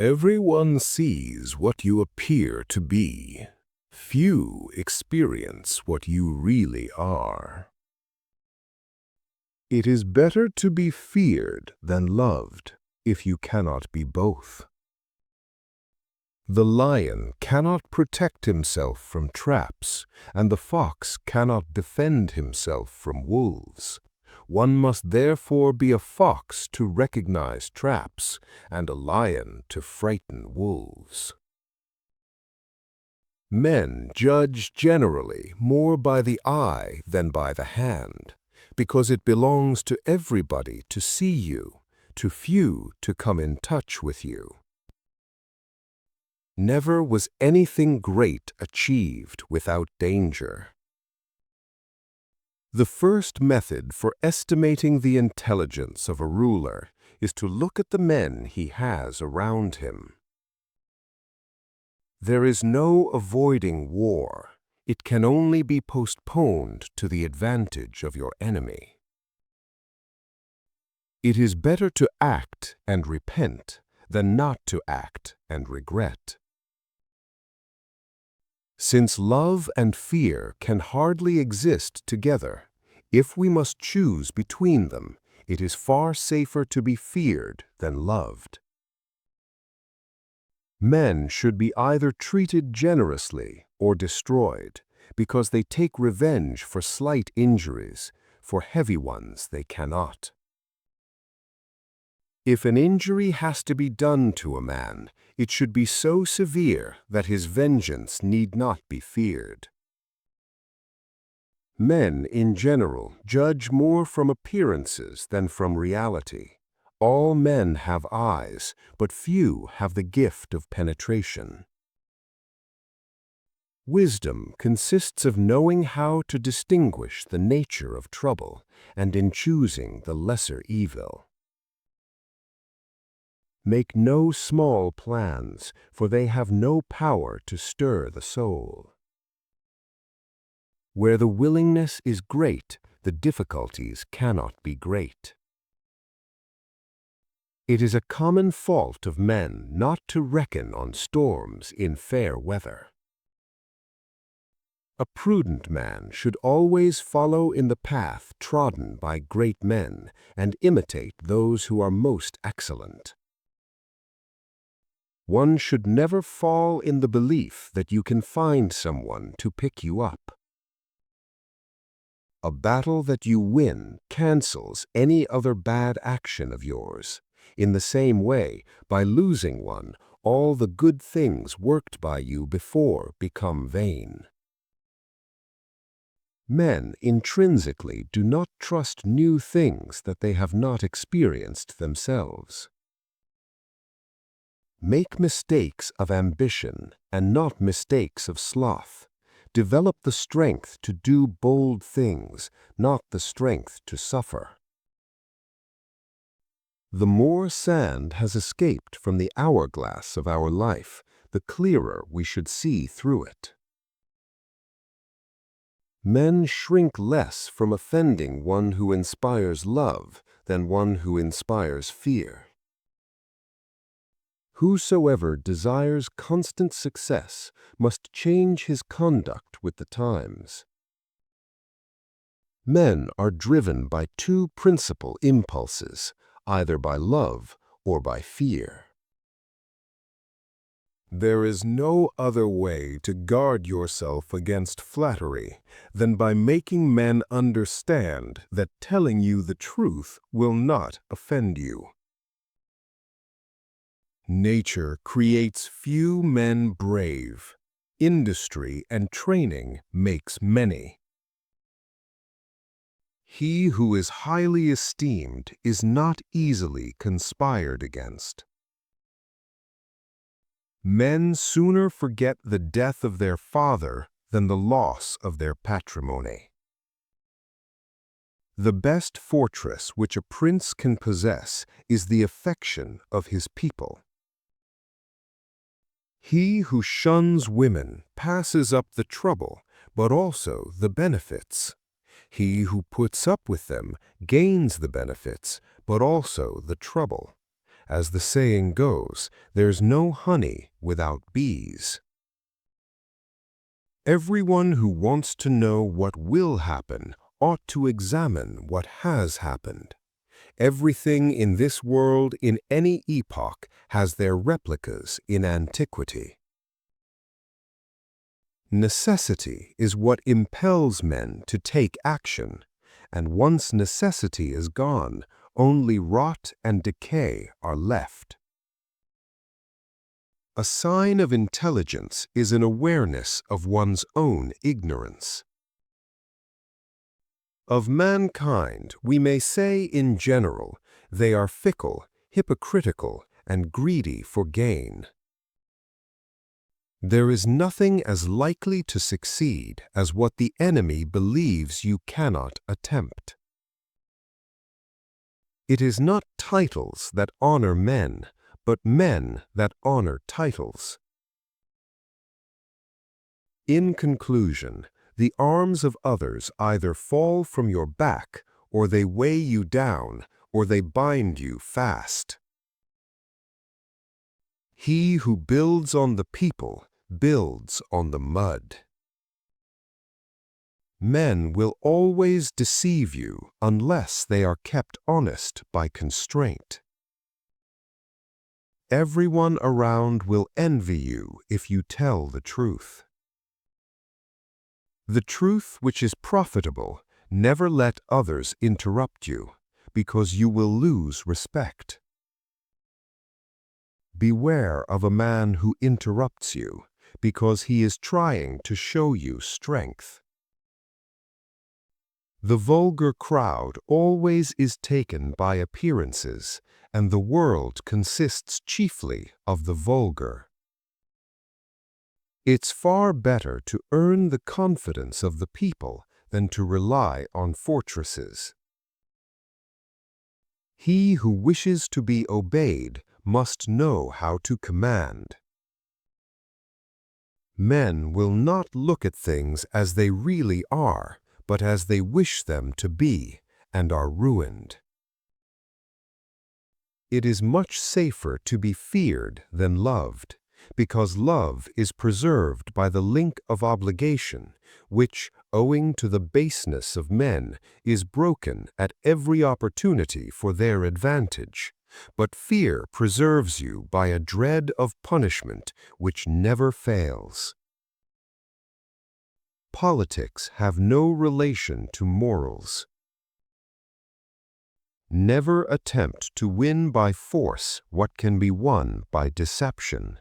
Everyone sees what you appear to be. Few experience what you really are. It is better to be feared than loved, if you cannot be both. The lion cannot protect himself from traps, and the fox cannot defend himself from wolves. One must therefore be a fox to recognize traps, and a lion to frighten wolves. Men judge generally more by the eye than by the hand, because it belongs to everybody to see you, to few to come in touch with you. Never was anything great achieved without danger. The first method for estimating the intelligence of a ruler is to look at the men he has around him. There is no avoiding war. It can only be postponed to the advantage of your enemy. It is better to act and repent than not to act and regret. Since love and fear can hardly exist together, if we must choose between them, it is far safer to be feared than loved. Men should be either treated generously or destroyed, because they take revenge for slight injuries, for heavy ones they cannot. If an injury has to be done to a man, it should be so severe that his vengeance need not be feared. Men, in general, judge more from appearances than from reality. All men have eyes, but few have the gift of penetration. Wisdom consists of knowing how to distinguish the nature of trouble, and in choosing the lesser evil. Make no small plans, for they have no power to stir the soul. Where the willingness is great, the difficulties cannot be great. It is a common fault of men not to reckon on storms in fair weather. A prudent man should always follow in the path trodden by great men and imitate those who are most excellent. One should never fall in the belief that you can find someone to pick you up. A battle that you win cancels any other bad action of yours. In the same way, by losing one, all the good things worked by you before become vain. Men intrinsically do not trust new things that they have not experienced themselves. Make mistakes of ambition and not mistakes of sloth. Develop the strength to do bold things, not the strength to suffer. The more sand has escaped from the hourglass of our life, the clearer we should see through it. Men shrink less from offending one who inspires love than one who inspires fear. Whosoever desires constant success must change his conduct with the times. Men are driven by two principal impulses, either by love or by fear. There is no other way to guard yourself against flattery than by making men understand that telling you the truth will not offend you. Nature creates few men brave. Industry and training makes many. He who is highly esteemed is not easily conspired against. Men sooner forget the death of their father than the loss of their patrimony. The best fortress which a prince can possess is the affection of his people. He who shuns women passes up the trouble, but also the benefits. He who puts up with them gains the benefits, but also the trouble. As the saying goes, there's no honey without bees. Everyone who wants to know what will happen ought to examine what has happened. Everything in this world in any epoch has their replicas in antiquity. Necessity is what impels men to take action, and once necessity is gone, only rot and decay are left. A sign of intelligence is an awareness of one's own ignorance. Of mankind, we may say in general, they are fickle, hypocritical, and greedy for gain. There is nothing as likely to succeed as what the enemy believes you cannot attempt. It is not titles that honor men, but men that honor titles. In conclusion, the arms of others either fall from your back, or they weigh you down, or they bind you fast. He who builds on the people builds on the mud. Men will always deceive you unless they are kept honest by constraint. Everyone around will envy you if you tell the truth. The truth which is profitable, never let others interrupt you, because you will lose respect. Beware of a man who interrupts you, because he is trying to show you strength. The vulgar crowd always is taken by appearances, and the world consists chiefly of the vulgar. It's far better to earn the confidence of the people than to rely on fortresses. He who wishes to be obeyed must know how to command. Men will not look at things as they really are, but as they wish them to be, and are ruined. It is much safer to be feared than loved, because love is preserved by the link of obligation, which, owing to the baseness of men, is broken at every opportunity for their advantage. But fear preserves you by a dread of punishment which never fails. Politics have no relation to morals. Never attempt to win by force what can be won by deception.